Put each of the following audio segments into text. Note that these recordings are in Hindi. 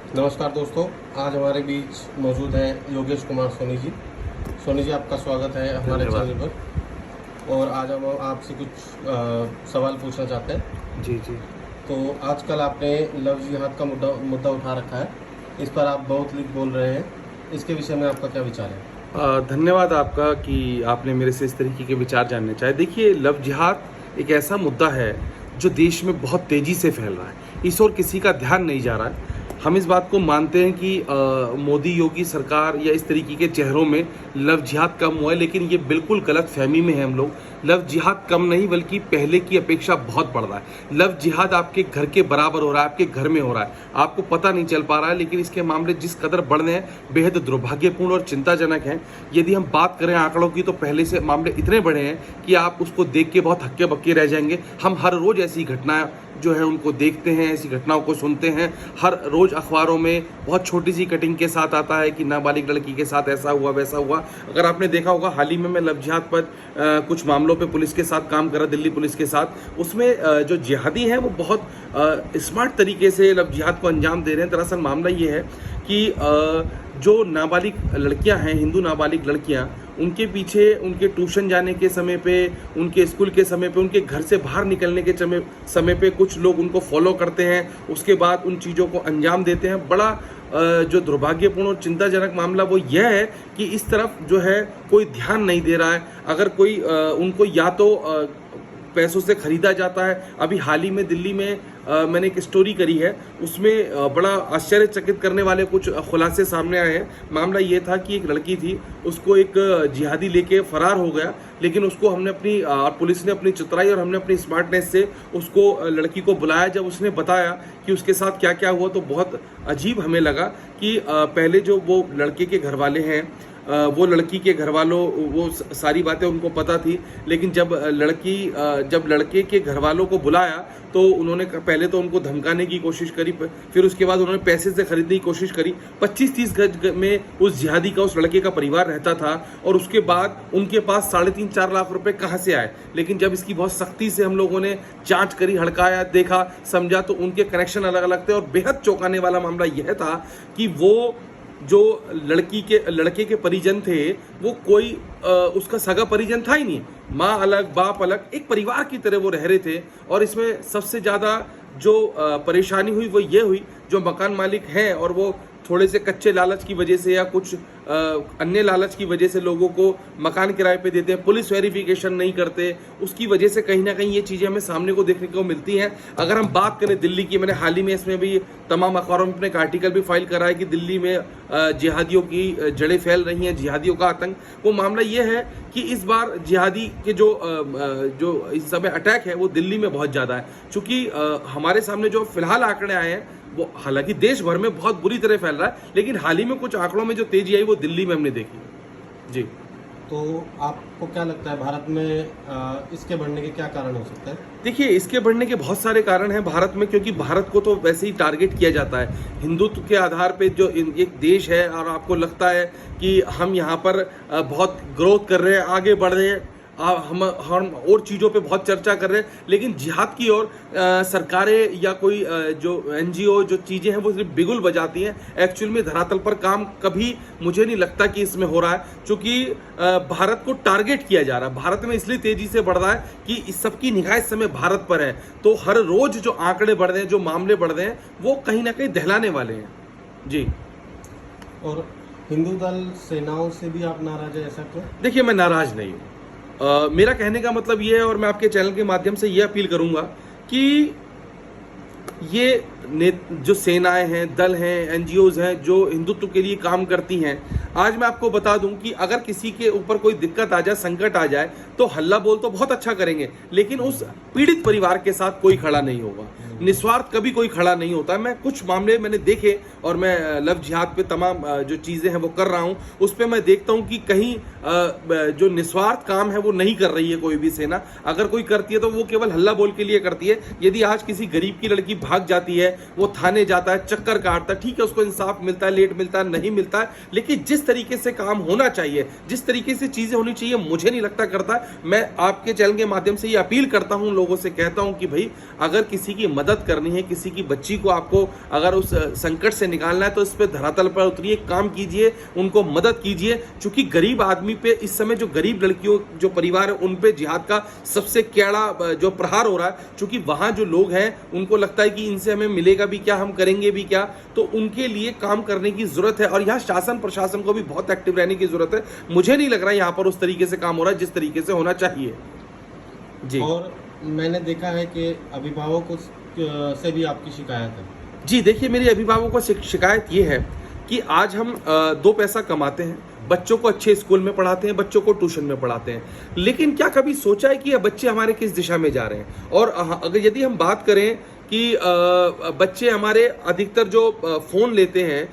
नमस्कार दोस्तों, आज हमारे बीच मौजूद हैं योगेश कुमार सोनी जी। सोनी जी, आपका स्वागत है हमारे धन्यवाद। चैनल पर। और आज हम आपसे कुछ सवाल पूछना चाहते हैं। जी, जी। तो आजकल आपने लव जिहाद का मुद्दा उठा रखा है, इस पर आप बहुत लिख बोल रहे हैं, इसके विषय में आपका क्या विचार है? धन्यवाद आपका कि आपने मेरे से इस तरीके के विचार जानने चाहे। देखिए, लव जिहाद एक ऐसा मुद्दा है जो देश में बहुत तेज़ी से फैल रहा है। इस ओर किसी का ध्यान नहीं जा रहा है। हम इस बात को मानते हैं कि मोदी योगी सरकार या इस तरीके के चेहरों में लव जिहाद कम हुआ है, लेकिन ये बिल्कुल गलत फहमी में है हम लोग। लव जिहाद कम नहीं बल्कि पहले की अपेक्षा बहुत बढ़ रहा है। लव जिहाद आपके घर के बराबर हो रहा है, आपके घर में हो रहा है, आपको पता नहीं चल पा रहा है, लेकिन इसके मामले जिस कदर बढ़ रहे हैं बेहद दुर्भाग्यपूर्ण और चिंताजनक हैं। यदि हम बात करें आंकड़ों की तो पहले से मामले इतने बड़े हैं कि आप उसको देख के बहुत हक्के बक्के रह जाएंगे। हम हर रोज़ ऐसी घटनाएं जो है उनको देखते हैं, ऐसी घटनाओं को सुनते हैं। हर रोज़ अखबारों में बहुत छोटी सी कटिंग के साथ आता है कि नाबालिग लड़की के साथ ऐसा हुआ वैसा हुआ। अगर आपने देखा होगा, हाल ही में मैं लव जिहाद पर कुछ मामलों पे पुलिस के साथ काम करा, दिल्ली पुलिस के साथ। उसमें जो जिहादी हैं वो बहुत स्मार्ट तरीके से लव जिहाद को अंजाम दे रहे हैं। दरअसल मामला ये है कि जो नाबालिग लड़कियां हैं, हिंदू नाबालिग लड़कियां, उनके पीछे उनके ट्यूशन जाने के समय पे, उनके स्कूल के समय पे, उनके घर से बाहर निकलने के समय पे कुछ लोग उनको फॉलो करते हैं, उसके बाद उन चीज़ों को अंजाम देते हैं। बड़ा जो दुर्भाग्यपूर्ण और चिंताजनक मामला वो यह है कि इस तरफ जो है कोई ध्यान नहीं दे रहा है। अगर कोई उनको या तो पैसों से खरीदा जाता है। अभी हाल ही में दिल्ली में मैंने एक स्टोरी करी है, उसमें बड़ा आश्चर्यचकित करने वाले कुछ खुलासे सामने आए हैं। मामला ये था कि एक लड़की थी, उसको एक जिहादी लेके फरार हो गया, लेकिन उसको हमने पुलिस ने अपनी चतुराई और हमने अपनी स्मार्टनेस से उसको लड़की को बुलाया। जब उसने बताया कि उसके साथ क्या क्या हुआ तो बहुत अजीब हमें लगा कि पहले जो वो लड़के के घर वाले हैं, वो लड़की के घर वालों, वो सारी बातें उनको पता थी, लेकिन जब लड़के के घर वालों को बुलाया तो उन्होंने पहले तो उनको धमकाने की कोशिश करी, फिर उसके बाद उन्होंने पैसे से खरीदने की कोशिश करी। 25-30 गज में उस जिहादी का, उस लड़के का परिवार रहता था, और उसके बाद उनके पास 3.5-4 लाख रुपए कहाँ से आए। लेकिन जब इसकी बहुत सख्ती से हम लोगों ने जांच करी, हड़काया, देखा, समझा, तो उनके कनेक्शन अलग अलग थे। और बेहद चौंकाने वाला मामला यह था कि वो जो लड़के के परिजन थे, वो कोई उसका सगा परिजन था ही नहीं। माँ अलग, बाप अलग, एक परिवार की तरह वो रह रहे थे। और इसमें सबसे ज़्यादा जो परेशानी हुई वो ये हुई, जो मकान मालिक हैं और वो थोड़े से कच्चे लालच की वजह से या कुछ अन्य लालच की वजह से लोगों को मकान किराए पे देते हैं, पुलिस वेरिफिकेशन नहीं करते, उसकी वजह से कहीं ना कहीं ये चीज़ें हमें सामने को देखने को मिलती हैं। अगर हम बात करें दिल्ली की, मैंने हाल ही में इसमें भी तमाम अखबारों में अपने एक आर्टिकल भी फाइल करा है कि दिल्ली में जिहादियों की जड़ें फैल रही हैं, जिहादियों का आतंक। वो मामला ये है कि इस बार जिहादी के जो इस समय अटैक है वो दिल्ली में बहुत ज़्यादा है। चूँकि हमारे सामने जो फिलहाल आंकड़े आए हैं वो हालांकि देश भर में बहुत बुरी तरह फैल रहा है, लेकिन हाल ही में कुछ आंकड़ों में जो तेजी आई वो दिल्ली में हमने देखी। जी, तो आपको क्या लगता है भारत में इसके बढ़ने के क्या कारण हो सकते हैं? देखिए, इसके बढ़ने के बहुत सारे कारण हैं भारत में, क्योंकि भारत को तो वैसे ही टारगेट किया जाता है हिंदुत्व के आधार पे। जो एक देश है और आपको लगता है कि हम यहाँ पर बहुत ग्रोथ कर रहे हैं, आगे बढ़ रहे हैं, हम और चीज़ों पे बहुत चर्चा कर रहे हैं, लेकिन जिहाद की ओर सरकारें या कोई जो NGO जो चीज़ें हैं वो सिर्फ बिगुल बजाती हैं। एक्चुअल में धरातल पर काम कभी मुझे नहीं लगता कि इसमें हो रहा है, क्योंकि भारत को टारगेट किया जा रहा है। भारत में इसलिए तेज़ी से बढ़ रहा है कि इस सबकी निगाह इस समय भारत पर है। तो हर रोज़ जो आंकड़े बढ़ रहे हैं, जो मामले बढ़ रहे हैं, वो कहीं ना कहीं दहलाने वाले हैं। जी। और हिंदू दल सेनाओं से भी आप नाराज हैं, ऐसा क्यों? देखिए, मैं नाराज नहीं हूँ। मेरा कहने का मतलब ये है, और मैं आपके चैनल के माध्यम से ये अपील करूंगा कि ये जो सेनाएं हैं, दल हैं, NGOs हैं जो हिंदुत्व के लिए काम करती हैं, आज मैं आपको बता दूं कि अगर किसी के ऊपर कोई दिक्कत आ जाए, संकट आ जाए, तो हल्ला बोल तो बहुत अच्छा करेंगे, लेकिन उस पीड़ित परिवार के साथ कोई खड़ा नहीं होगा। निस्वार्थ कभी कोई खड़ा नहीं होता। मैं कुछ मामले मैंने देखे, और मैं लव जिहाद पे तमाम जो चीज़ें हैं वो कर रहा हूँ, उस पर मैं देखता हूँ कि कहीं जो निस्वार्थ काम है वो नहीं कर रही है कोई भी सेना। अगर कोई करती है तो वो केवल हल्ला बोल के लिए करती है। यदि आज किसी गरीब की लड़की भाग जाती है, वो थाने जाता है, चक्कर काटता है, ठीक है, उसको इंसाफ मिलता है, लेट मिलता है, नहीं मिलता है, लेकिन जिस तरीके से काम होना चाहिए, जिस तरीके से चीज़ें होनी चाहिए, मुझे नहीं लगता करता। मैं आपके चैनल के माध्यम से ये अपील करता हूँ, लोगों से कहता हूँ कि भाई अगर किसी की मदद मदद करनी है, किसी की बच्ची को आपको अगर उस संकट से निकालना है तो इस पे धरातल पर उतरिए, काम कीजिए, उनको मदद कीजिए। चूंकि गरीब आदमी पे इस समय, जो गरीब लड़कियों जो परिवार है उन पे जिहाद का सबसे कड़ा जो प्रहार हो रहा है, चूंकि वहां जो लोग हैं उनको लगता है कि इनसे हमें मिलेगा भी क्या, हम करेंगे भी क्या, तो उनके लिए काम करने की जरूरत है। और यहाँ शासन प्रशासन को भी बहुत एक्टिव रहने की जरूरत है। मुझे नहीं लग रहा है यहाँ पर उस तरीके से काम हो रहा है जिस तरीके से होना चाहिए जी। और मैंने देखा है कि अभिभावकों से भी आपकी शिकायत है। जी देखिए, मेरी अभिभावकों को शिकायत ये है कि आज हम 2 पैसा कमाते हैं, बच्चों को अच्छे स्कूल में पढ़ाते हैं, बच्चों को ट्यूशन में पढ़ाते हैं, लेकिन क्या कभी सोचा है कि ये बच्चे हमारे किस दिशा में जा रहे हैं। और अगर यदि हम बात करें कि बच्चे हमारे अधिकतर जो फ़ोन लेते हैं,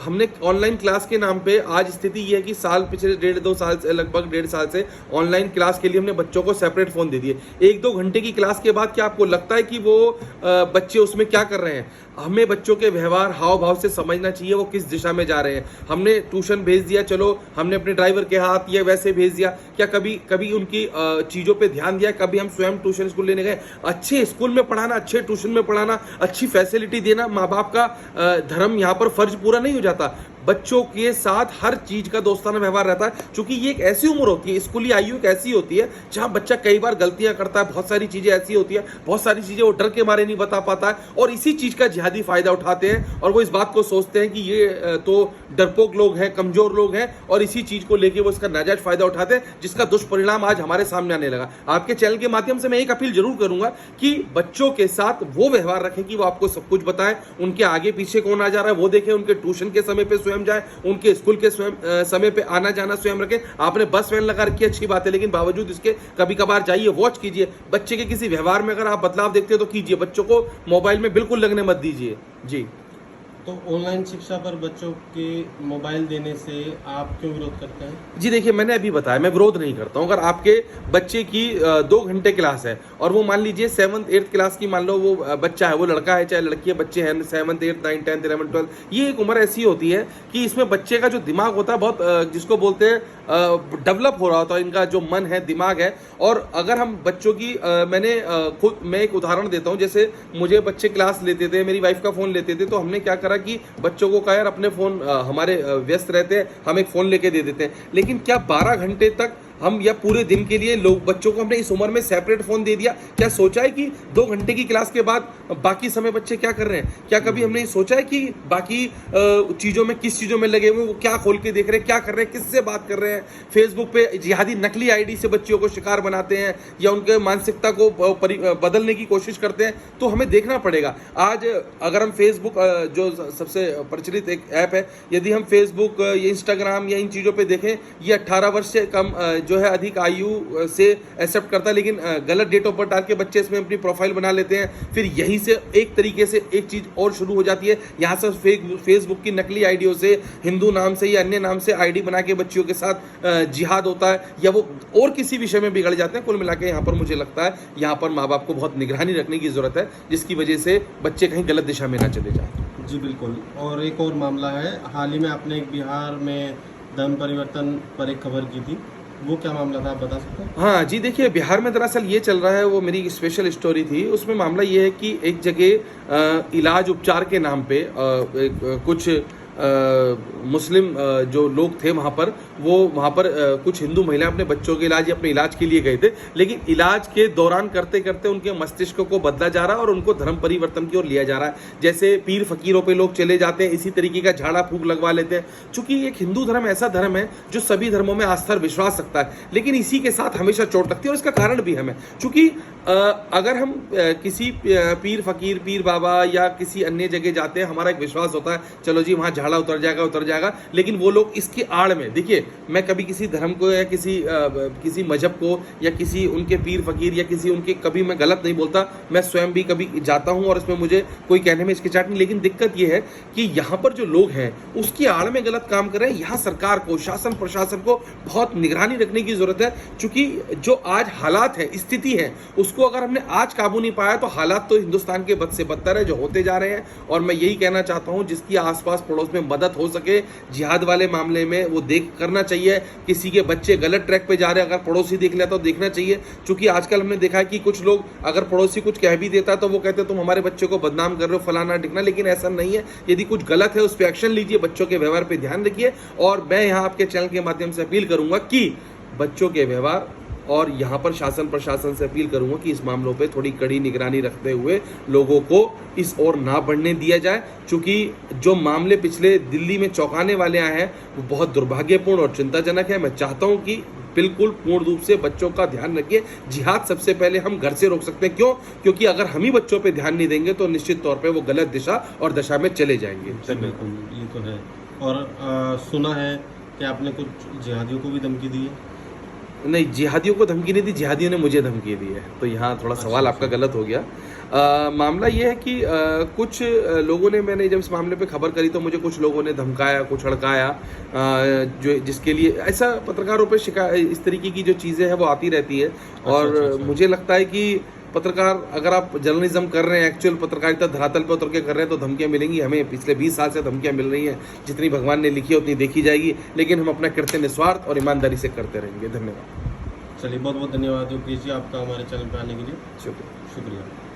हमने ऑनलाइन क्लास के नाम पे, आज स्थिति ये है कि पिछले 1.5-2 साल से, लगभग 1.5 साल से ऑनलाइन क्लास के लिए हमने बच्चों को सेपरेट फ़ोन दे दिए। 1-2 घंटे की क्लास के बाद क्या आपको लगता है कि वो बच्चे उसमें क्या कर रहे हैं? हमें बच्चों के व्यवहार, हाव भाव से समझना चाहिए वो किस दिशा में जा रहे हैं। हमने ट्यूशन भेज दिया, चलो हमने अपने ड्राइवर के हाथ या वैसे भेज दिया, क्या कभी उनकी चीज़ों पे ध्यान दिया? कभी हम स्वयं ट्यूशन स्कूल लेने गए? अच्छे स्कूल में पढ़ाना, अच्छे ट्यूशन में पढ़ाना, अच्छी फैसिलिटी देना माँ बाप का धर्म यहाँ पर फर्ज पूरा नहीं हो जाता। बच्चों के साथ हर चीज का दोस्ताना व्यवहार रहता है, क्योंकि ये एक ऐसी उम्र होती है, स्कूली आयु एक ऐसी होती है जहां बच्चा कई बार गलतियां करता है, बहुत सारी चीजें ऐसी होती है, बहुत सारी चीजें वो डर के मारे नहीं बता पाता है, और इसी चीज का जिहादी फायदा उठाते हैं और वो इस बात को सोचते हैं कि ये तो डरपोक लोग हैं, कमजोर लोग हैं, और इसी चीज को लेकर वो इसका नाजायज फायदा उठाते हैं, जिसका दुष्परिणाम आज हमारे सामने आने लगा। आपके चैनल के माध्यम से मैं एक अपील जरूर करूंगा कि बच्चों के साथ वो व्यवहार रखें कि वो आपको सब कुछ बताएं, उनके आगे पीछे कौन आ जा रहा है वो देखें, उनके ट्यूशन के समय पे स्वयं जाए, उनके स्कूल के समय पे आना जाना स्वयं रखें। आपने बस वैन लगा रखी है, अच्छी बात है, लेकिन बावजूद इसके कभी कभार जाइए, वॉच कीजिए। बच्चे के किसी व्यवहार में अगर आप बदलाव देखते हो तो कीजिए, बच्चों को मोबाइल में बिल्कुल लगने मत दीजिए जी। तो ऑनलाइन शिक्षा पर बच्चों के मोबाइल देने से आप क्यों विरोध करते हैं? जी देखिए, मैंने अभी बताया, मैं विरोध नहीं करता हूँ। अगर आपके बच्चे की 2 घंटे क्लास है और वो मान लीजिए 7th 8th क्लास की, मान लो वो बच्चा है, वो लड़का है चाहे लड़की है, बच्चे हैं 7th 8th 9th 10th 11th 12th, ये एक उम्र ऐसी होती है कि इसमें बच्चे का जो दिमाग होता है बहुत, जिसको बोलते हैं डेवलप हो रहा होता है, इनका जो मन है, दिमाग है। और अगर हम बच्चों की मैं एक उदाहरण देता हूँ, जैसे मुझे बच्चे क्लास लेते थे, मेरी वाइफ का फ़ोन लेते थे, तो हमने क्या करा कि बच्चों को कहा यार अपने फ़ोन, हमारे व्यस्त रहते हैं, हम एक फ़ोन लेके दे देते हैं। लेकिन क्या 12 घंटे तक हम या पूरे दिन के लिए लोग बच्चों को हमने इस उम्र में सेपरेट फ़ोन दे दिया? क्या सोचा है कि 2 घंटे की क्लास के बाद बाकी समय बच्चे क्या कर रहे हैं? क्या कभी हमने सोचा है कि बाकी चीज़ों में, किस चीज़ों में लगे हुए, वो क्या खोल के देख रहे हैं, क्या कर रहे हैं, किससे बात कर रहे हैं? फेसबुक पे जिहादी नकली आईडी से बच्चियों को शिकार बनाते हैं या उनके मानसिकता को बदलने की कोशिश करते हैं, तो हमें देखना पड़ेगा। आज अगर हम फेसबुक, जो सबसे प्रचलित एक ऐप है, यदि हम फेसबुक या इंस्टाग्राम या इन चीज़ों पे देखें, ये 18 वर्ष से कम जो है अधिक आयु से एक्सेप्ट करता है, लेकिन गलत डेट ऑफ बर्थ डाल के बच्चे इसमें अपनी प्रोफाइल बना लेते हैं। फिर यहीं से एक तरीके से एक चीज़ और शुरू हो जाती है, यहाँ से फेसबुक की नकली आईडियों से, हिंदू नाम से या अन्य नाम से आईडी बना के बच्चियों के साथ जिहाद होता है, या वो और किसी विषय में बिगड़ जाते हैं। कुल मिला के यहाँ पर मुझे लगता है यहाँ पर माँ बाप को बहुत निगरानी रखने की ज़रूरत है, जिसकी वजह से बच्चे कहीं गलत दिशा में ना चले जाएं। जी बिल्कुल। और एक और मामला है, हाल ही में आपने एक बिहार में धर्म परिवर्तन पर एक खबर की थी, वो क्या मामला था, आप बता सकते हैं? हाँ जी, देखिए बिहार में दरअसल ये चल रहा है, वो मेरी स्पेशल स्टोरी थी। उसमें मामला ये है कि एक जगह इलाज उपचार के नाम पे कुछ मुस्लिम जो लोग थे वहाँ पर, वो वहाँ पर कुछ हिंदू महिलाएं अपने बच्चों के इलाज या अपने इलाज के लिए गए थे, लेकिन इलाज के दौरान करते करते उनके मस्तिष्क को बदला जा रहा है और उनको धर्म परिवर्तन की ओर लिया जा रहा है। जैसे पीर फकीरों पे लोग चले जाते हैं, इसी तरीके का झाड़ा फूक लगवा लेते हैं। चूंकि एक हिंदू धर्म ऐसा धर्म है जो सभी धर्मों में आस्था और विश्वास रखता है, लेकिन इसी के साथ हमेशा चोट लगती है, और इसका कारण भी हमें, चूंकि अगर हम किसी पीर फकीर, पीर बाबा या किसी अन्य जगह जाते हैं, हमारा एक विश्वास होता है चलो जी वहाँ झाड़ा उतर जाएगा, लेकिन वो लोग इसकी आड़ में, देखिए मैं कभी किसी धर्म को या किसी मजहब को या किसी उनके पीर फकीर या किसी उनके, कभी मैं गलत नहीं बोलता, मैं स्वयं भी कभी जाता हूँ और इसमें मुझे कोई कहने में हिचकिचाहट नहीं। लेकिन दिक्कत ये है कि यहाँ पर जो लोग हैं उसकी आड़ में गलत काम कर रहे हैं। यहाँ सरकार को, शासन प्रशासन को बहुत निगरानी रखने की जरूरत है, चूंकि जो आज हालात है, स्थिति है, उसको अगर हमने आज काबू नहीं पाया तो हालात तो हिंदुस्तान के बद से बदतर है जो होते जा रहे हैं। और मैं यही कहना चाहता हूं, जिसकी आसपास पड़ोस में मदद हो सके जिहाद वाले मामले में वो देख करना चाहिए। किसी के बच्चे गलत ट्रैक पे जा रहे हैं, अगर पड़ोसी देख लेता तो देखना चाहिए। क्योंकि आजकल हमने देखा है कि कुछ लोग अगर पड़ोसी कुछ कह भी देता तो वो कहते तुम हमारे बच्चे को बदनाम कर रहे हो, फलाना ढिकना, लेकिन ऐसा नहीं है। यदि कुछ गलत है उस पर एक्शन लीजिए, बच्चों के व्यवहार पे ध्यान रखिए। और मैं यहाँ आपके चैनल के माध्यम से अपील करूंगा कि बच्चों के व्यवहार और यहाँ पर शासन प्रशासन से अपील करूंगा कि इस मामलों पे थोड़ी कड़ी निगरानी रखते हुए लोगों को इस ओर ना बढ़ने दिया जाए। क्योंकि जो मामले पिछले दिल्ली में चौंकाने वाले आए हैं वो बहुत दुर्भाग्यपूर्ण और चिंताजनक है। मैं चाहता हूं कि बिल्कुल पूर्ण रूप से बच्चों का ध्यान रखिए। जिहाद सबसे पहले हम घर से रोक सकते हैं। क्यों? क्योंकि अगर हम ही बच्चों पे ध्यान नहीं देंगे तो निश्चित तौर पे वो गलत दिशा और दशा में चले जाएंगे। बिल्कुल, ये तो है। और सुना है कि आपने कुछ जिहादियों को भी धमकी दी है। नहीं, जिहादियों को धमकी नहीं दी, जिहादियों ने मुझे धमकी दी है। तो यहाँ थोड़ा सवाल आपका गलत हो गया। मामला ये है कि कुछ लोगों ने, मैंने जब इस मामले पे खबर करी तो मुझे कुछ लोगों ने धमकाया, कुछ हड़काया, जो जिसके लिए ऐसा पत्रकारों पे शिकायत, इस तरीके की जो चीज़ें हैं वो आती रहती है। और मुझे लगता है कि पत्रकार, अगर आप जर्नलिज्म कर रहे हैं, एक्चुअल पत्रकारिता धरातल पर उतर के कर रहे हैं तो धमकियां मिलेंगी। हमें पिछले 20 साल से धमकियां मिल रही हैं, जितनी भगवान ने लिखी है उतनी देखी जाएगी, लेकिन हम अपना कृत्य निस्वार्थ और ईमानदारी से करते रहेंगे। धन्यवाद। चलिए, बहुत बहुत धन्यवाद योगेश जी आपका हमारे चैनल पर आने के लिए। शुक्रिया। शुक्रिया।